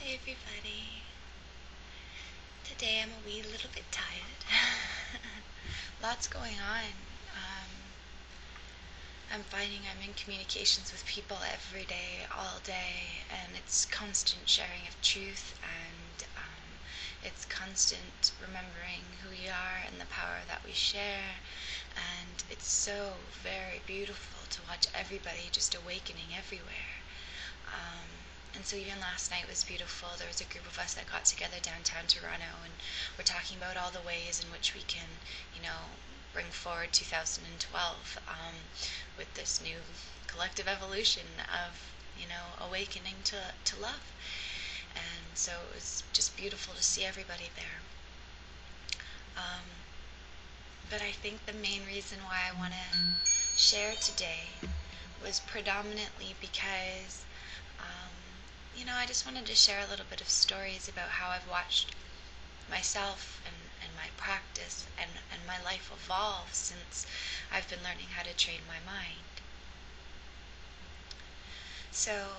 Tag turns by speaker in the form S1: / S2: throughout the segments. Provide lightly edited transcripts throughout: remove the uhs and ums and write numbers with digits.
S1: Hey everybody. Today I'm a wee little bit tired. Lots going on. Um, I'm finding I'm in communications with people every day, all day, and it's constant sharing of truth and it's constant remembering who we are and the power that we share. And it's so very beautiful to watch everybody just awakening everywhere. And so even last night was beautiful. There was a group of us that got together downtown Toronto, and we're talking about all the ways in which we can, bring forward 2012 with this new collective evolution of, awakening to love. And so it was just beautiful to see everybody there. But I think the main reason why I want to share today was predominantly because I just wanted to share a little bit of stories about how I've watched myself and my practice and my life evolve since I've been learning how to train my mind. So,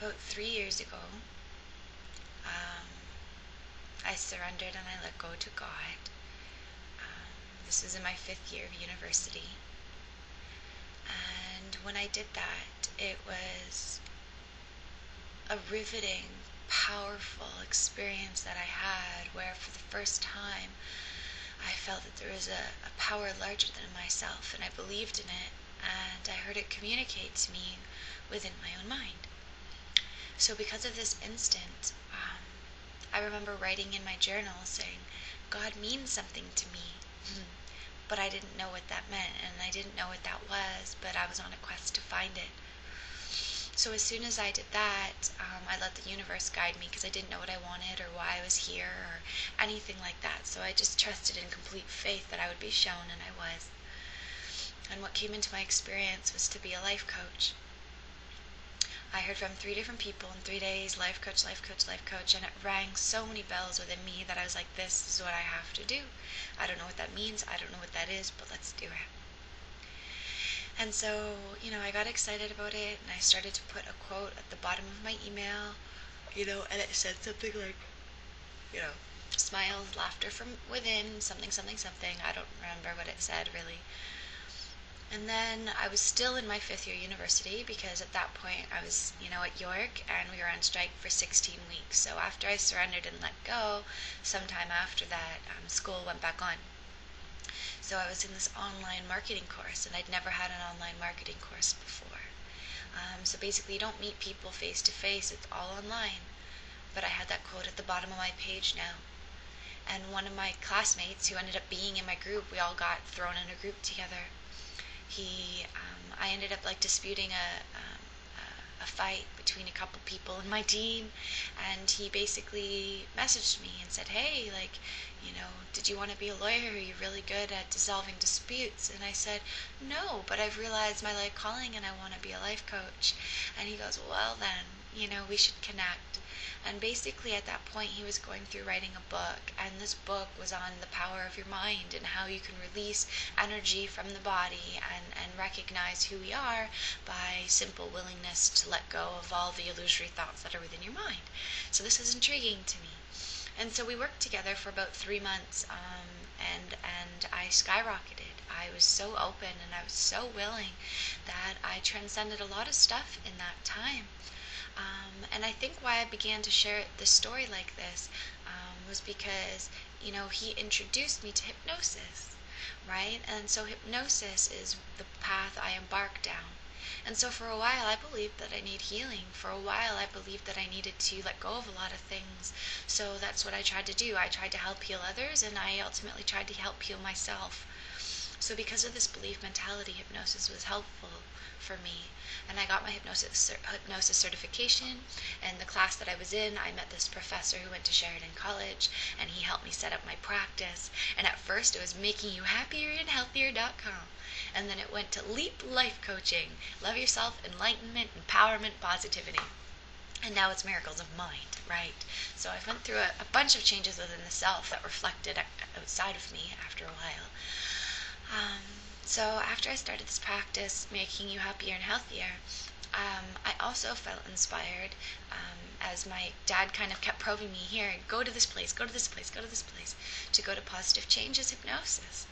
S1: about 3 years ago, I surrendered and I let go to God. This was in my 5th year of university. And when I did that, it was a riveting, powerful experience that I had where for the first time I felt that there was a power larger than myself, and I believed in it, and I heard it communicate to me within my own mind. So because of this instant, I remember writing in my journal saying, God means something to me. But I didn't know what that meant, and I didn't know what that was, but I was on a quest to find it. So as soon as I did that, I let the universe guide me because I didn't know what I wanted or why I was here or anything like that. So I just trusted in complete faith that I would be shown, and I was. And what came into my experience was to be a life coach. I heard from 3 different people in 3 days, life coach, life coach, life coach, and it rang so many bells within me that I was like, this is what I have to do. I don't know what that means, I don't know what that is, but let's do it. And so, I got excited about it, and I started to put a quote at the bottom of my email, and it said something like, smiles, laughter from within, something, something, something. I don't remember what it said, really. And then I was still in my 5th year university because at that point I was, at York, and we were on strike for 16 weeks. So after I surrendered and let go, sometime after that, school went back on. So I was in this online marketing course, and I'd never had an online marketing course before. So basically you don't meet people face to face, it's all online. But I had that quote at the bottom of my page now. And one of my classmates who ended up being in my group, we all got thrown in a group together. I ended up disputing a fight between a couple people in my team, and he basically messaged me and said, hey, did you want to be a lawyer? Are you really good at dissolving disputes? And I said, no, but I've realized my life calling and I want to be a life coach. And he goes, well then, we should connect. And basically at that point he was going through writing a book, and this book was on the power of your mind and how you can release energy from the body and recognize who we are by simple willingness to let go of all the illusory thoughts that are within your mind. So this is intriguing to me. And so we worked together for about 3 months, and I skyrocketed. I was so open and I was so willing that I transcended a lot of stuff in that time. And I think why I began to share this story like this was because, he introduced me to hypnosis, right? And so hypnosis is the path I embarked down. And so for a while I believed that I need healing. For a while I believed that I needed to let go of a lot of things. So that's what I tried to do. I tried to help heal others, and I ultimately tried to help heal myself. So because of this belief mentality, hypnosis was helpful for me. And I got my hypnosis certification. And the class that I was in, I met this professor who went to Sheridan College, and he helped me set up my practice. And at first it was makingyouhappierandhealthier.com. And then it went to Leap Life Coaching, Love Yourself, Enlightenment, Empowerment, Positivity. And now it's Miracles of Mind, right? So I went through a bunch of changes within the self that reflected outside of me after a while. So after I started this practice, making you happier and healthier, I also felt inspired, as as my dad kind of kept probing me, here, go to this place, go to this place, go to this place, to go to Positive Changes Hypnosis.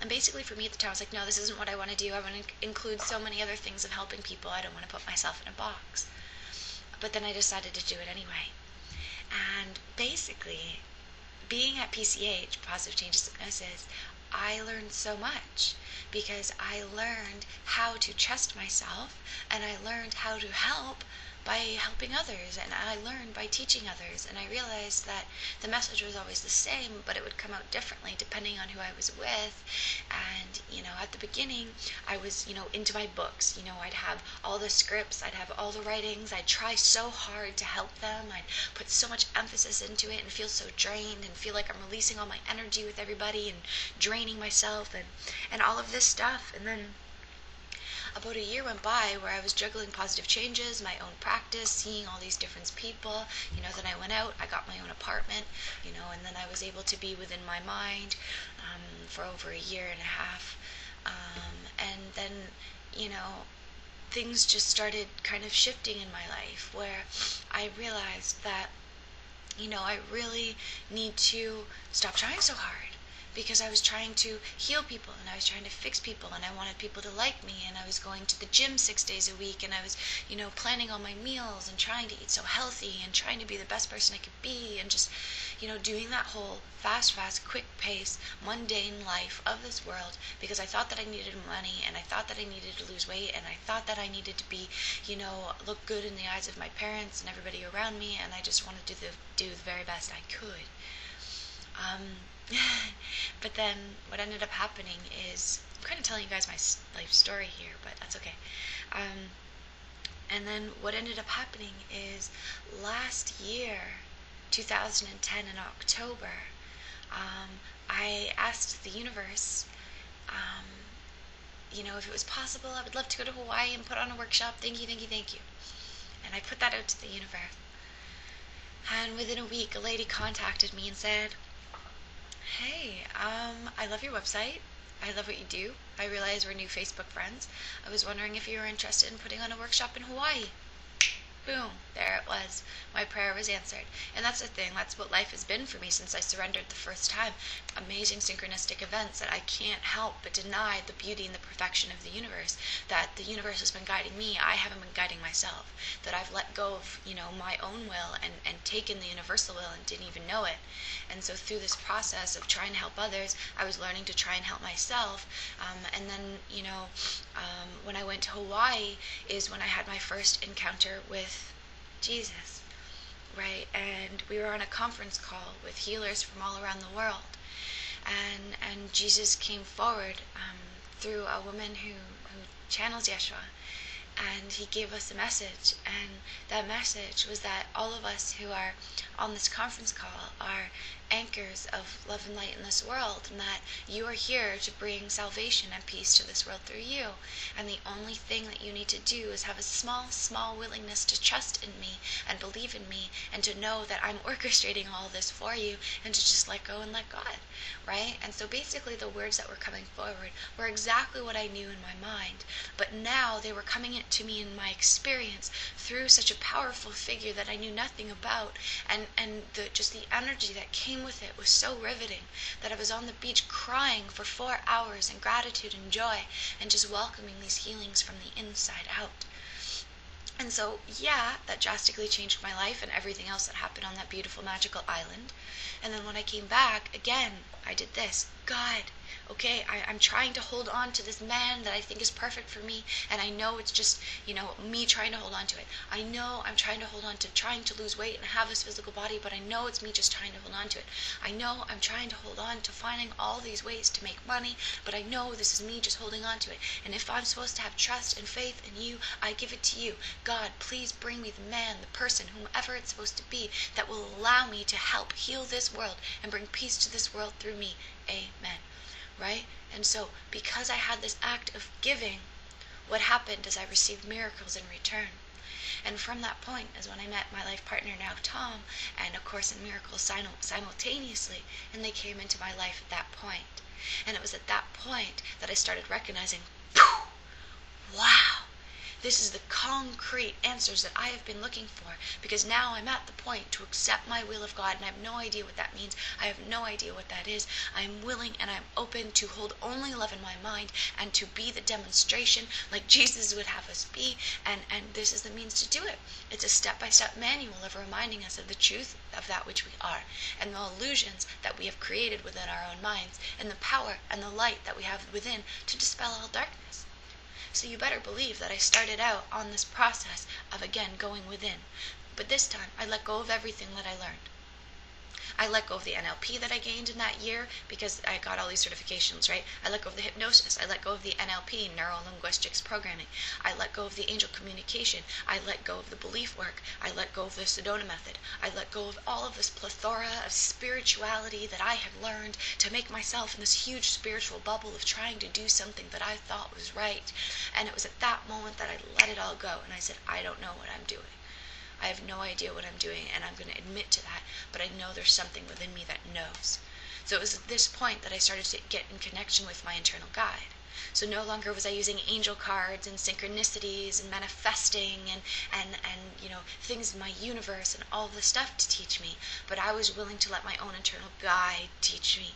S1: And basically for me at the time, I was like, no, this isn't what I want to do. I want to include so many other things of helping people. I don't want to put myself in a box. But then I decided to do it anyway. And basically, being at PCH, Positive Changes Hypnosis, I learned so much because I learned how to trust myself, and I learned how to help by helping others, and I learned by teaching others, and I realized that the message was always the same, but it would come out differently depending on who I was with. And at the beginning I was into my books. I'd have all the scripts, I'd have all the writings, I'd try so hard to help them, I'd put so much emphasis into it and feel so drained and feel like I'm releasing all my energy with everybody and draining myself and all of this stuff. And then about a year went by where I was juggling Positive Changes, my own practice, seeing all these different people. Then I went out, I got my own apartment, and then I was able to be within my mind for over a year and a half. And then, things just started kind of shifting in my life where I realized that, I really need to stop trying so hard, because I was trying to heal people and I was trying to fix people and I wanted people to like me, and I was going to the gym 6 days a week, and I was, planning all my meals and trying to eat so healthy and trying to be the best person I could be, and just, doing that whole fast, quick pace, mundane life of this world, because I thought that I needed money, and I thought that I needed to lose weight, and I thought that I needed to be, look good in the eyes of my parents and everybody around me, and I just wanted to do the very best I could. But then what ended up happening is, I'm kind of telling you guys my life story here, but that's okay. And then what ended up happening is last year, 2010 in October, I asked the universe, if it was possible, I would love to go to Hawaii and put on a workshop. Thank you, thank you, thank you. And I put that out to the universe. And within a week, a lady contacted me and said, hey, I love your website. I love what you do. I realize we're new Facebook friends. I was wondering if you were interested in putting on a workshop in Hawaii. Boom, there it was. My prayer was answered. And that's the thing, that's what life has been for me since I surrendered the first time. Amazing synchronistic events that I can't help but deny the beauty and the perfection of the universe. That the universe has been guiding me, I haven't been guiding myself. That I've let go of, my own will and taken the universal will and didn't even know it. And so through this process of trying to help others, I was learning to try and help myself. And then, when I went to Hawaii is when I had my first encounter with Jesus, right? And we were on a conference call with healers from all around the world, and Jesus came forward through a woman who channels Yeshua, and he gave us a message, and that message was that all of us who are on this conference call are anchors of love and light in this world, and that you are here to bring salvation and peace to this world through you. And the only thing that you need to do is have a small willingness to trust in me and believe in me, and to know that I'm orchestrating all this for you, and to just let go and let God, right? And so basically the words that were coming forward were exactly what I knew in my mind, but now they were coming to me in my experience through such a powerful figure that I knew nothing about, and just the energy that came with it was so riveting that I was on the beach crying for 4 hours in gratitude and joy, and just welcoming these healings from the inside out. And so, yeah, that drastically changed my life and everything else that happened on that beautiful, magical island. And then when I came back, again, I did this. God, okay, I'm trying to hold on to this man that I think is perfect for me, and I know it's just, me trying to hold on to it. I know I'm trying to hold on to trying to lose weight and have this physical body, but I know it's me just trying to hold on to it. I know I'm trying to hold on to finding all these ways to make money, but I know this is me just holding on to it. And if I'm supposed to have trust and faith in you, I give it to you. God, please bring me the man, the person, whomever it's supposed to be, that will allow me to help heal this world and bring peace to this world through me. Amen. Right? And so, because I had this act of giving, what happened is I received miracles in return. And from that point is when I met my life partner, now Tom, and A Course in Miracles simultaneously, and they came into my life at that point. And it was at that point that I started recognizing, wow, This is the concrete answers that I have been looking for, because now I'm at the point to accept my will of God, and I have no idea what that means. I have no idea what that is. I am willing and I'm open to hold only love in my mind and to be the demonstration like Jesus would have us be, and this is the means to do it. It's a step-by-step manual of reminding us of the truth of that which we are, and the illusions that we have created within our own minds, and the power and the light that we have within to dispel all darkness. So you better believe that I started out on this process of, again, going within. But this time, I let go of everything that I learned. I let go of the NLP that I gained in that year because I got all these certifications, right? I let go of the hypnosis. I let go of the NLP, neuro-linguistics programming. I let go of the angel communication. I let go of the belief work. I let go of the Sedona method. I let go of all of this plethora of spirituality that I had learned to make myself in this huge spiritual bubble of trying to do something that I thought was right. And it was at that moment that I let it all go, and I said, I don't know what I'm doing. I have no idea what I'm doing, and I'm going to admit to that, but I know there's something within me that knows. So it was at this point that I started to get in connection with my internal guide. So no longer was I using angel cards and synchronicities and manifesting and things in my universe and all this stuff to teach me, but I was willing to let my own internal guide teach me.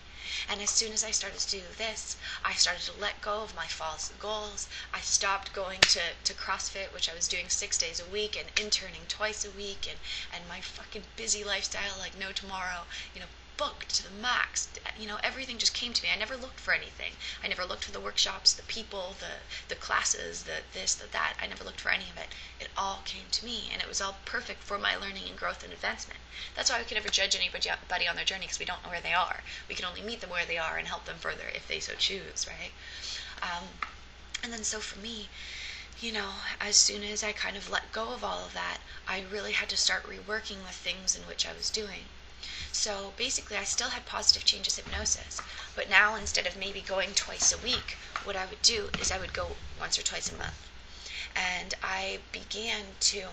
S1: And as soon as I started to do this, I started to let go of my false goals. I stopped going to CrossFit, which I was doing 6 days a week, and interning twice a week, and my fucking busy lifestyle like no tomorrow, booked to the max. Everything just came to me. I never looked for anything. I never looked for the workshops, the people, the classes, the this, the that. I never looked for any of it. It all came to me, and it was all perfect for my learning and growth and advancement. That's why we can never judge anybody on their journey, because we don't know where they are. We can only meet them where they are and help them further if they so choose, right? And then so for me, as soon as I kind of let go of all of that, I really had to start reworking the things in which I was doing. So basically, I still had positive changes hypnosis, but now instead of maybe going twice a week, what I would do is I would go once or twice a month. And I began to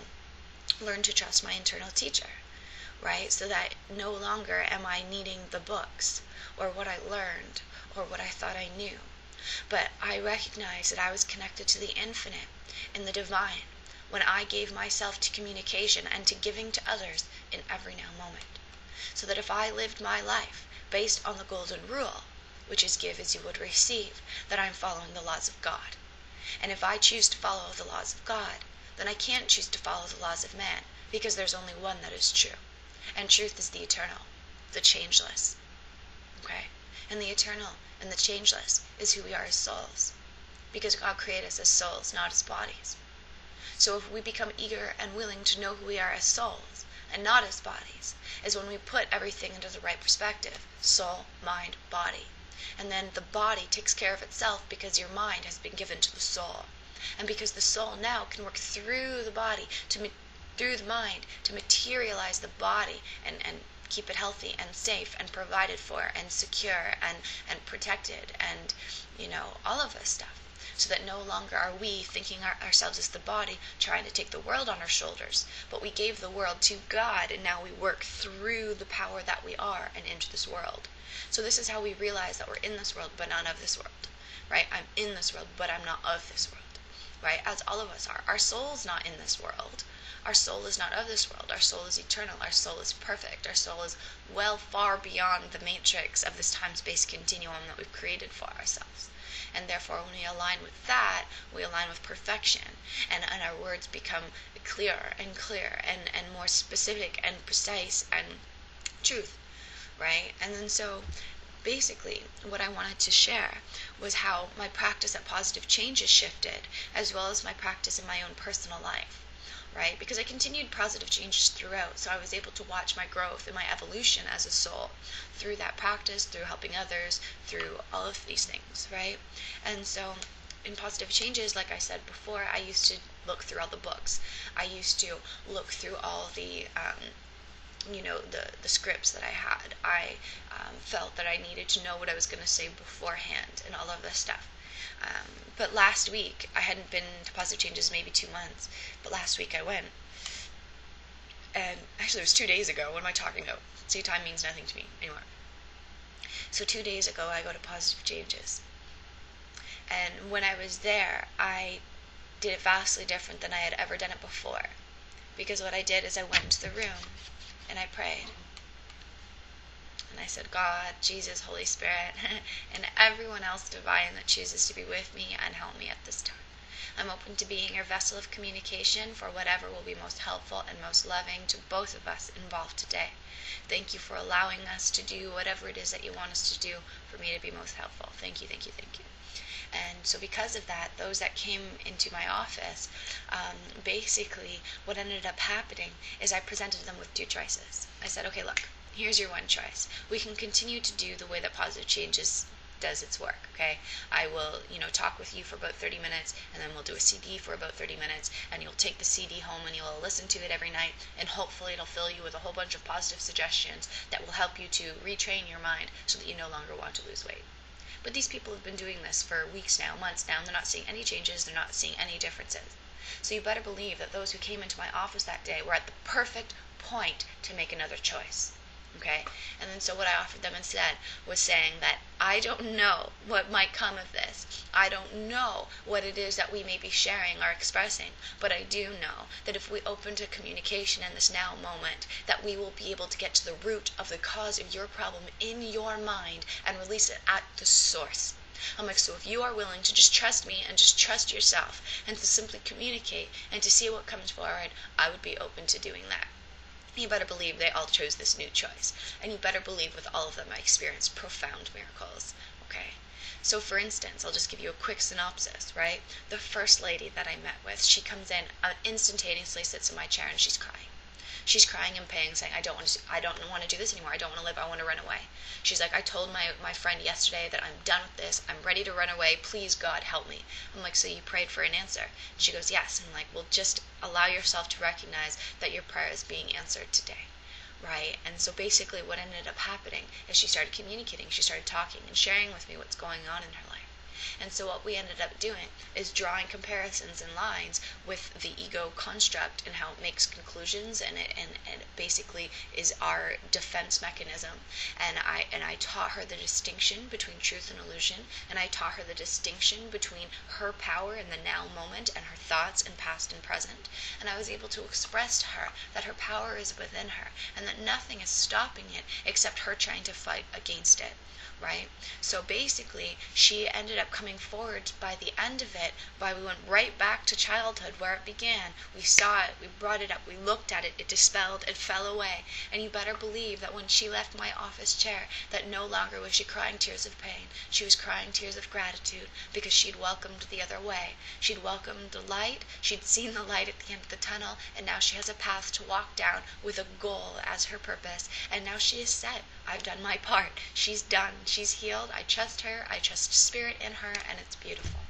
S1: learn to trust my internal teacher, right? So that no longer am I needing the books or what I learned or what I thought I knew, but I recognized that I was connected to the infinite and the divine when I gave myself to communication and to giving to others in every now moment. So that if I lived my life based on the golden rule, which is give as you would receive, that I'm following the laws of God. And if I choose to follow the laws of God, then I can't choose to follow the laws of man, because there's only one that is true. And truth is the eternal, the changeless. Okay? And the eternal and the changeless is who we are as souls, because God created us as souls, not as bodies. So if we become eager and willing to know who we are as souls, and not as bodies, is when we put everything into the right perspective: soul, mind, body. And then the body takes care of itself because your mind has been given to the soul. And because the soul now can work through the body, through the mind, to materialize the body and keep it healthy and safe and provided for and secure and protected and, all of this stuff. So that no longer are we thinking ourselves as the body, trying to take the world on our shoulders, but we gave the world to God, and now we work through the power that we are and into this world. So this is how we realize that we're in this world, but not of this world, right? I'm in this world, but I'm not of this world, right? As all of us are. Our soul's not in this world. Our soul is not of this world. Our soul is eternal. Our soul is perfect. Our soul is well far beyond the matrix of this time-space continuum that we've created for ourselves. And therefore, when we align with that, we align with perfection, and our words become clearer and clearer and more specific and precise and truth, right? And then so basically what I wanted to share was how my practice at Positive Changes shifted, as well as my practice in my own personal life. Right? Because I continued positive changes throughout, so I was able to watch my growth and my evolution as a soul through that practice, through helping others, through all of these things, right? And so in Positive Changes, like I said before, I used to look through all the books. I used to look through all the the scripts that I had. I felt that I needed to know what I was going to say beforehand and all of this stuff. But last week, I hadn't been to Positive Changes maybe 2 months, but last week I went. And actually, it was 2 days ago. What am I talking about? See, time means nothing to me anymore. So 2 days ago, I go to Positive Changes. And when I was there, I did it vastly different than I had ever done it before. Because what I did is I went into the room and I prayed. And I said, God, Jesus, Holy Spirit, and everyone else divine that chooses to be with me and help me at this time. I'm open to being your vessel of communication for whatever will be most helpful and most loving to both of us involved today. Thank you for allowing us to do whatever it is that you want us to do for me to be most helpful. Thank you, thank you, thank you. And so because of that, those that came into my office, basically what ended up happening is I presented them with two choices. I said, okay, look, here's your one choice. We can continue to do the way that Positive Changes does its work, okay? I will, talk with you for about 30 minutes, and then we'll do a CD for about 30 minutes, and you'll take the CD home and you'll listen to it every night, and hopefully it'll fill you with a whole bunch of positive suggestions that will help you to retrain your mind so that you no longer want to lose weight. But these people have been doing this for weeks now, months now, and they're not seeing any changes, they're not seeing any differences. So you better believe that those who came into my office that day were at the perfect point to make another choice. Okay? And then so what I offered them instead was saying that I don't know what might come of this. I don't know what it is that we may be sharing or expressing, but I do know that if we open to communication in this now moment, that we will be able to get to the root of the cause of your problem in your mind and release it at the source. I'm like, so if you are willing to just trust me and just trust yourself and to simply communicate and to see what comes forward, I would be open to doing that. You better believe they all chose this new choice. And you better believe with all of them I experienced profound miracles. Okay? So for instance, I'll just give you a quick synopsis, right? The first lady that I met with, she comes in, instantaneously sits in my chair and she's crying. She's crying in pain, saying, I don't want to do this anymore. I don't want to live. I want to run away. She's like, I told my friend yesterday that I'm done with this. I'm ready to run away. Please, God, help me. I'm like, so you prayed for an answer? And she goes, yes. I'm like, well, just allow yourself to recognize that your prayer is being answered today. Right? And so basically what ended up happening is she started communicating. She started talking and sharing with me what's going on in her life. And so what we ended up doing is drawing comparisons and lines with the ego construct and how it makes conclusions, and it basically is our defense mechanism. And I taught her the distinction between truth and illusion, and I taught her the distinction between her power in the now moment and her thoughts in past and present. And I was able to express to her that her power is within her and that nothing is stopping it except her trying to fight against it. Right? So basically, she ended up coming forward by the end of it, we went right back to childhood where it began. We saw it, we brought it up, we looked at it, it dispelled, it fell away. And you better believe that when she left my office chair, that no longer was she crying tears of pain. She was crying tears of gratitude because she'd welcomed the other way. She'd welcomed the light, she'd seen the light at the end of the tunnel, and now she has a path to walk down with a goal as her purpose. And now she is set. I've done my part. She's done. She's healed. I trust her. I trust spirit in her, and it's beautiful.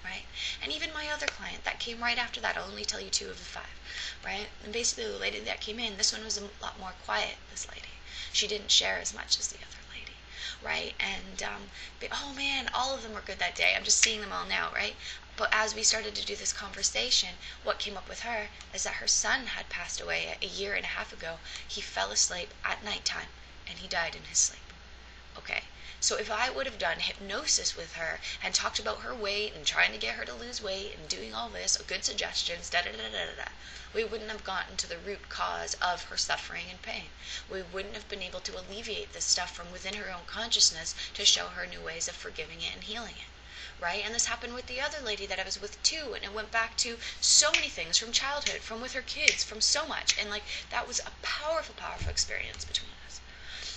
S1: Right? And even my other client that came right after that, I'll only tell you 2 of the 5. Right? And basically the lady that came in, this one was a lot more quiet, this lady. She didn't share as much as the other lady. Right? And, but, oh man, all of them were good that day. I'm just seeing them all now, right? But as we started to do this conversation, what came up with her is that her son had passed away a year and a half ago. He fell asleep at nighttime, and he died in his sleep. Okay, so if I would have done hypnosis with her and talked about her weight and trying to get her to lose weight and doing all this, good suggestions, we wouldn't have gotten to the root cause of her suffering and pain. We wouldn't have been able to alleviate this stuff from within her own consciousness to show her new ways of forgiving it and healing it. Right? And this happened with the other lady that I was with too, and it went back to so many things from childhood, from with her kids, from so much, and that was a powerful, powerful experience between us.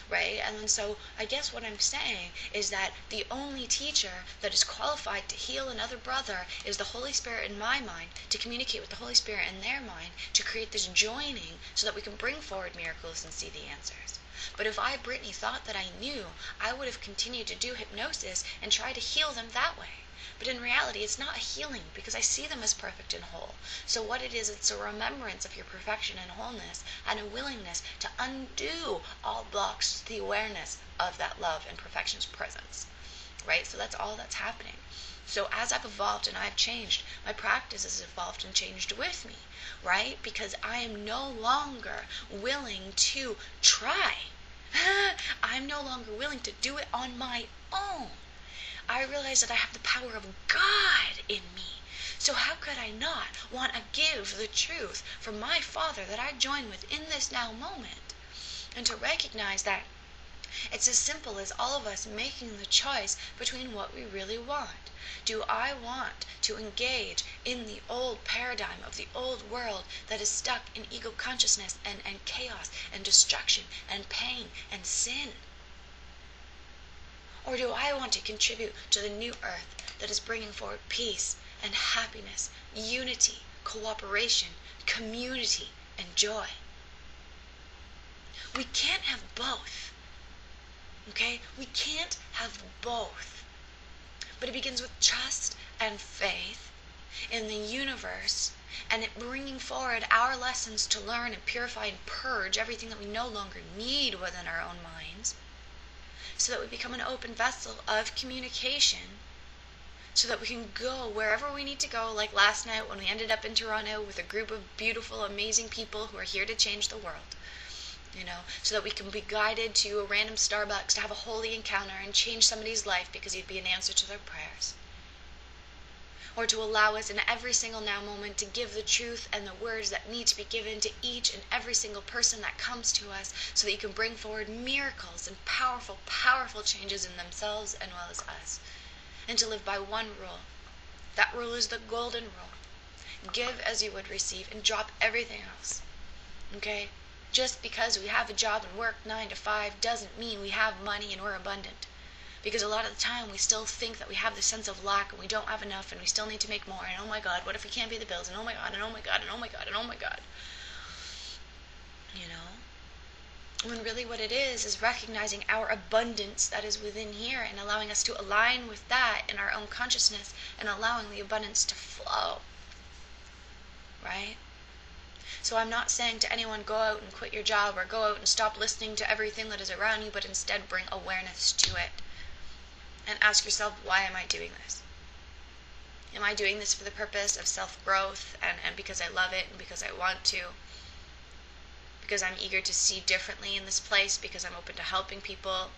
S1: Right? And then so I guess what I'm saying is that the only teacher that is qualified to heal another brother is the Holy Spirit in my mind, to communicate with the Holy Spirit in their mind, to create this joining so that we can bring forward miracles and see the answers. But if I, Brittany, thought that I knew, I would have continued to do hypnosis and try to heal them that way. But in reality, it's not a healing because I see them as perfect and whole. So what it is, it's a remembrance of your perfection and wholeness and a willingness to undo all blocks to the awareness of that love and perfection's presence. Right? So that's all that's happening. So as I've evolved and I've changed, my practice has evolved and changed with me. Right? Because I am no longer willing to try. I'm no longer willing to do it on my own. I realize that I have the power of God in me. So how could I not want to give the truth from my Father that I join with in this now moment? And to recognize that it's as simple as all of us making the choice between what we really want. Do I want to engage in the old paradigm of the old world that is stuck in ego consciousness and chaos and destruction and pain and sin? Or do I want to contribute to the new earth that is bringing forward peace and happiness, unity, cooperation, community, and joy? We can't have both. Okay? We can't have both. But it begins with trust and faith in the universe and it bringing forward our lessons to learn and purify and purge everything that we no longer need within our own minds, so that we become an open vessel of communication, so that we can go wherever we need to go, like last night when we ended up in Toronto with a group of beautiful, amazing people who are here to change the world. So that we can be guided to a random Starbucks to have a holy encounter and change somebody's life because he'd be an answer to their prayers. Or to allow us in every single now moment to give the truth and the words that need to be given to each and every single person that comes to us, so that you can bring forward miracles and powerful, powerful changes in themselves and well as us. And to live by one rule. That rule is the golden rule. Give as you would receive and drop everything else. Okay? Just because we have a job and work 9 to 5 doesn't mean we have money and we're abundant. Because a lot of the time we still think that we have this sense of lack and we don't have enough and we still need to make more, and oh my God, what if we can't pay the bills, and oh my God, and oh my God, and oh my God, and oh my God. When really what it is recognizing our abundance that is within here and allowing us to align with that in our own consciousness and allowing the abundance to flow. Right? So I'm not saying to anyone, go out and quit your job or go out and stop listening to everything that is around you, but instead bring awareness to it. And ask yourself, why am I doing this? Am I doing this for the purpose of self-growth and because I love it and because I want to? Because I'm eager to see differently in this place, because I'm open to helping people?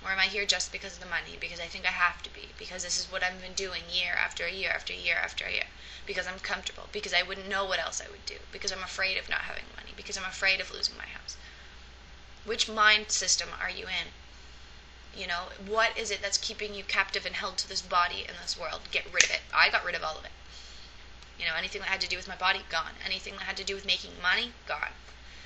S1: Or am I here just because of the money, because I think I have to be, because this is what I've been doing year after year after year after year, because I'm comfortable, because I wouldn't know what else I would do, because I'm afraid of not having money, because I'm afraid of losing my house? Which mind system are you in? What is it that's keeping you captive and held to this body in this world? Get rid of it. I got rid of all of it. Anything that had to do with my body, gone. Anything that had to do with making money, gone.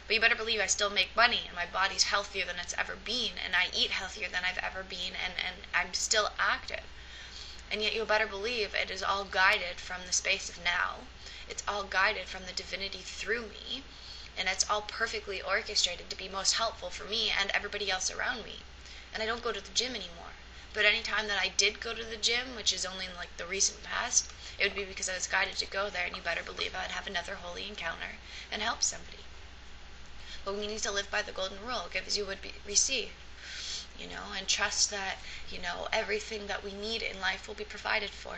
S1: But you better believe I still make money, and my body's healthier than it's ever been, and I eat healthier than I've ever been, and I'm still active. And yet you better believe it is all guided from the space of now. It's all guided from the divinity through me, and it's all perfectly orchestrated to be most helpful for me and everybody else around me. And I don't go to the gym anymore. But any time that I did go to the gym, which is only in the recent past, it would be because I was guided to go there, and you better believe I'd have another holy encounter and help somebody. But we need to live by the golden rule, give as you would receive, and trust that, everything that we need in life will be provided for.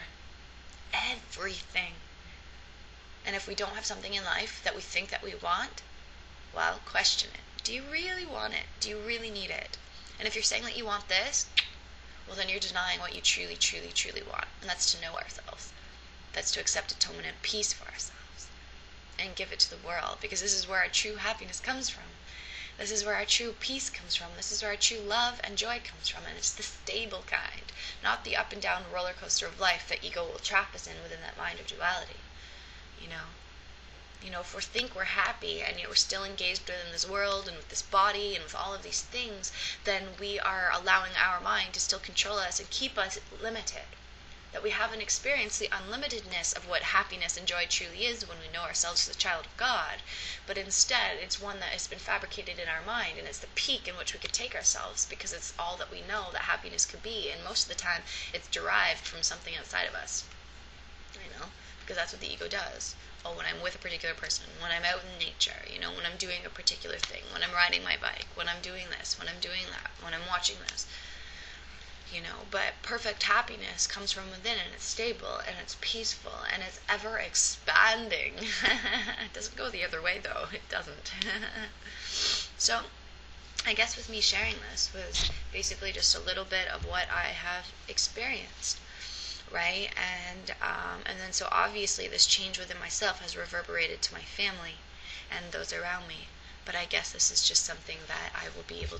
S1: Everything. And if we don't have something in life that we think that we want, well, question it. Do you really want it? Do you really need it? And if you're saying that you want this, well, then you're denying what you truly, truly, truly want. And that's to know ourselves. That's to accept atonement and peace for ourselves. And give it to the world, because this is where our true happiness comes from. This is where our true peace comes from. This is where our true love and joy comes from. And it's the stable kind, not the up and down roller coaster of life that ego will trap us in within that mind of duality. If we think we're happy and yet we're still engaged within this world and with this body and with all of these things, then we are allowing our mind to still control us and keep us limited. That we haven't experienced the unlimitedness of what happiness and joy truly is when we know ourselves as a child of God, but instead it's one that has been fabricated in our mind, and it's the peak in which we could take ourselves, because it's all that we know that happiness could be, and most of the time it's derived from something outside of us, because that's what the ego does. Oh, when I'm with a particular person, when I'm out in nature, when I'm doing a particular thing, when I'm riding my bike, when I'm doing this, when I'm doing that, when I'm watching this. But perfect happiness comes from within, and it's stable, and it's peaceful, and it's ever expanding. It doesn't go the other way, though. It doesn't. So, I guess with me sharing this was basically just a little bit of what I have experienced right? And then so obviously this change within myself has reverberated to my family and those around me. But I guess this is just something that I will be able